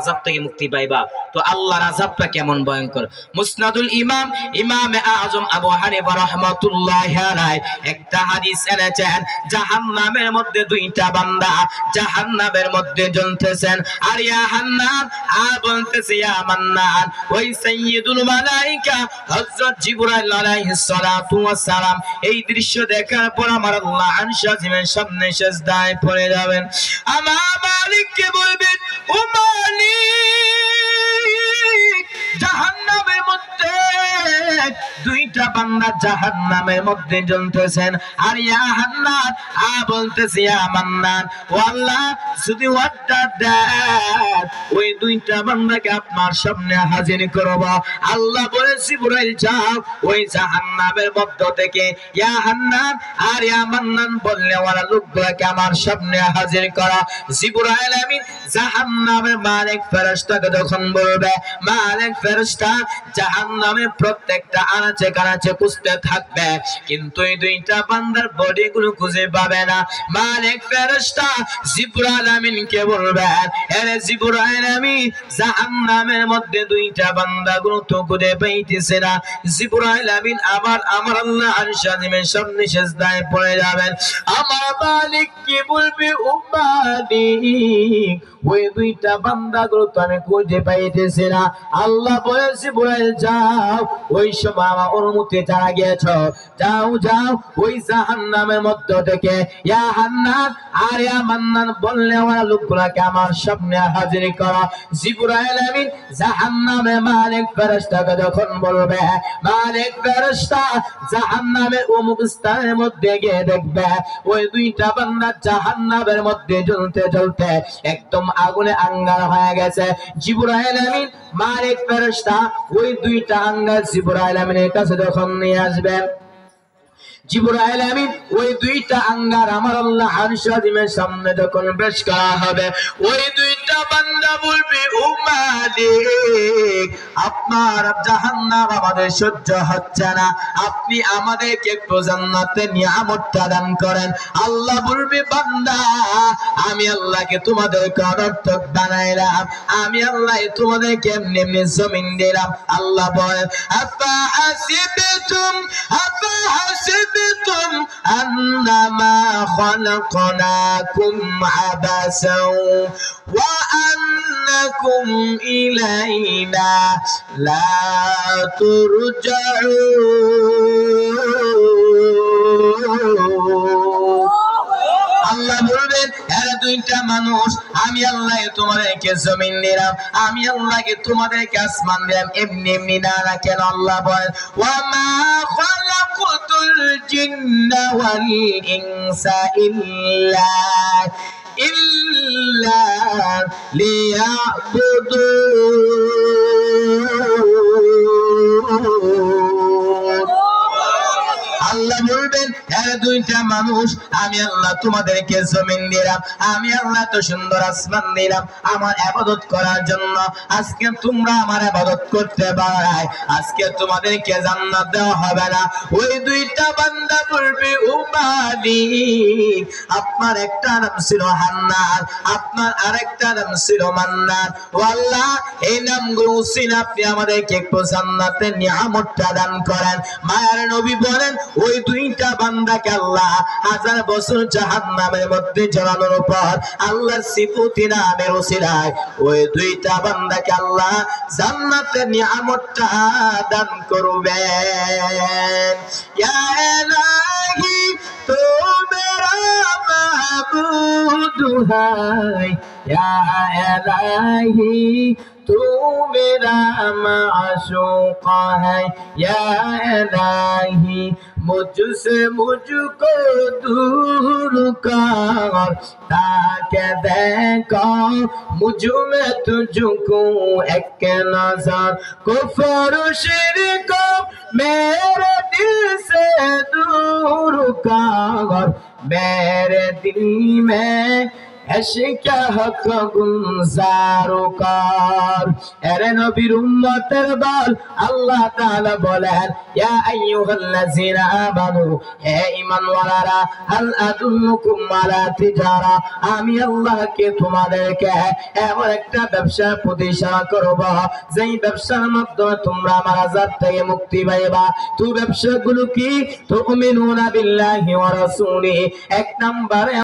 আযাব থেকে মুক্তি পাইবা। তো আল্লাহর আযাবটা কেমন ভয়ঙ্কর। মুসনাদুল ইমাম ইমামে আযম আবু হানিফা রাহমাতুল্লাহি আলাইহি একটা হাদিস এনেছেন, জাহান্নামের মধ্যে দুইটা বান্দা জাহান্নামের মধ্যে জ্বলতেছেন, আর ইয়া হান্নান আর বলতেছে ইয়া মান্নান। ওই সাইয়্যিদুল মালায়েকা হযরত জিবরাইল আলাইহিস সালাতু ওয়াস সালাম এই দৃশ্য দেখার পর আমার আল্লাহ আরশ আজিমের সামনে সিজদায় পড়ে যাবেন। আমার মালিককে বলবেন, ও মালিক, জাহান্নামের মধ্যে দুইটা বান্দা জাহান্নামের মধ্যে জ্বলতেছেন, আর ইয়া হান্নান বলতেছে ইয়া মান্নান, ও আল্লাহ যদি অর্ডার দেন ওই দুইটা বান্দাকে আপনার সামনে হাজির করব। আল্লাহ বলে জিবরাইল যাও ওই জাহান্নামের মধ্য থেকে ইয়া হান্নান আর ইয়া মান্নান বললে ওরা লোকগুলোকে আমার সামনে হাজির করা। জিবরাইল আমিন জাহান্নামের মালিক ফেরেশতাকে যখন বলবে, মালিক ফেরেশতা জাহান্নামের প্রত্যেকটা আনাচে কানাচে খুঁজতে থাকবে, কিন্তু এই দুইটা বান্দার বডি গুলো খুঁজে পাবে না। মালিক ফেরেশতা জিবরাইল আমিনকে বলবেন, আরে জিবরাইল আমিন জাহান্নামের মধ্যে দুইটা বান্দা গুলো তো খুঁজে পাইতেছে না। জিবরাইল আমিন আবার আমার আল্লাহ আরশ আজিমের সামনে সিজদায় পড়ে যাবেন। আমার মালিক কি বলবে, ও মালিক ওই দুইটা বান্দা গুলো তো আমি খুঁজে পাইতেছি না। আল্লাহ বলে জিবরাইল যাও ওই সময় আমার অনুমতি ছাড়া গিয়েছ, যাও যাও ওই জাহান্নামের মধ্য থেকে ইয়া হান্নান আর ইয়া মান্নান বললে ওরা লোকগুলোকে আমার সামনে হাজির করো। জিবরাইল আমিন জাহান্নামের মালিক ফেরেশতাকে যখন বলবে, মালিক ফেরেশতা জাহান্নামের অমুক স্থানের মধ্যে গিয়ে দেখবে ওই দুইটা বান্দা জাহান্নামের মধ্যে জ্বলতে জ্বলতে একদম আগুনে আঙ্গার হয়ে গেছে। জিবরাইল আমিন মালিক ফেরেশতা ওই দুইটা আঙ্গার জিবরাইল আমিনের কাছে যখন নিয়ে আসবেন, জিবরাইল আমিন ওই দুইটা আঙ্গার আমার আল্লাহ আরশ আজিমের সামনে যখন পেশ করা হবে, ওই দুইটা বান্দা বলবে, ও মালিক আপনার জাহান্নাম আমাদের সহ্য হচ্ছে না, আপনি আমাদেরকে একটু জান্নাতের নিয়ামতটা দান করেন। আল্লাহ বলবে, বান্দা আমি আল্লাহকে তোমাদেরকে অনর্থক বানাইলাম, আমি আল্লাহ তোমাদেরকে এমনি এমনি জমিন দিলাম। আল্লাহ বলেন, আফা হাসিবতুম أنما خلقناكم عبثا وأنكم إلينا لا ترجعون। আল্লাহ বলবেন, এরা দুইটা মানুষ আমি আল্লাহ তোমাদেরকে জমিন দিলাম, আমি আল্লাহকে তোমাদেরকে আসমান দিলাম, এমনি এমনি না না কেন? আল্লাহ বলেন, ওয়া মা খালাকুতুল জিন্না ওয়াল ইনসা ইল্লা লিয়াবুদুন। আল্লাহ বলবেন, এরা দুইটা মানুষ আমি আল্লাহ তোমাদেরকে জমিন দিলাম, আমি আল্লাহ তো সুন্দর আসমান দিলাম আমার ইবাদত করার জন্য। আজকে তোমরা আমার ইবাদত করতে পারায় আজকে তোমাদেরকে জান্নাত দেওয়া হবে না। ওই দুইটা বান্দা বলবে, ও মালিক আপনার একটা নাম ছিল হান্নান, আপনার আরেকটা নাম ছিল মান্নান, ও আল্লাহ এই নামগুলো ছিল আপনি আমাদেরকে একটু জান্নাতের নিয়ামতটা দান করেন। মায়ার নবী বলেন, ওই দুইটা বান্দাকে আল্লাহ 1000 বছর জাহান্নামের মধ্যে জ্বালানোর পর আল্লাহর সিফতি নামের ওসিলায় ওই দুইটা বান্দাকে আল্লাহ জান্নাতের নিয়ামতটা দান করবেন। ইয়া ইলাহি তো মেরা মাবুদ হায়, ইয়া ইলাহি तू मेरा माशूक है, या इलाही मुझसे मुझको दूर कर, ताकि देखो मुझ में तुझको एक नजर, कुफ्र शिरक मेरे दिल से दूर कर, मेरे दिल में এশিকা হক গুনজারুকার। এরে নবীর উম্মতের দল, আল্লাহ তাআলা বলেন ইয়া আইয়ুহাল্লাযীনা আমানু, হে ঈমানওয়ালারা, হাল আদুল্লুকুম আলা তিজারা, আমি আল্লাহকে তোমাদেরকে এমন একটা ব্যবসার প্রতিষ্ঠা করব যেই ব্যবসার মাধ্যমে তোমরা আমার আযাব থেকে মুক্তি পাইবা। তো ব্যবসাগুলো কি? তুমিনুনা বিল্লাহি ওয়া রাসূলিহি, এক নম্বরে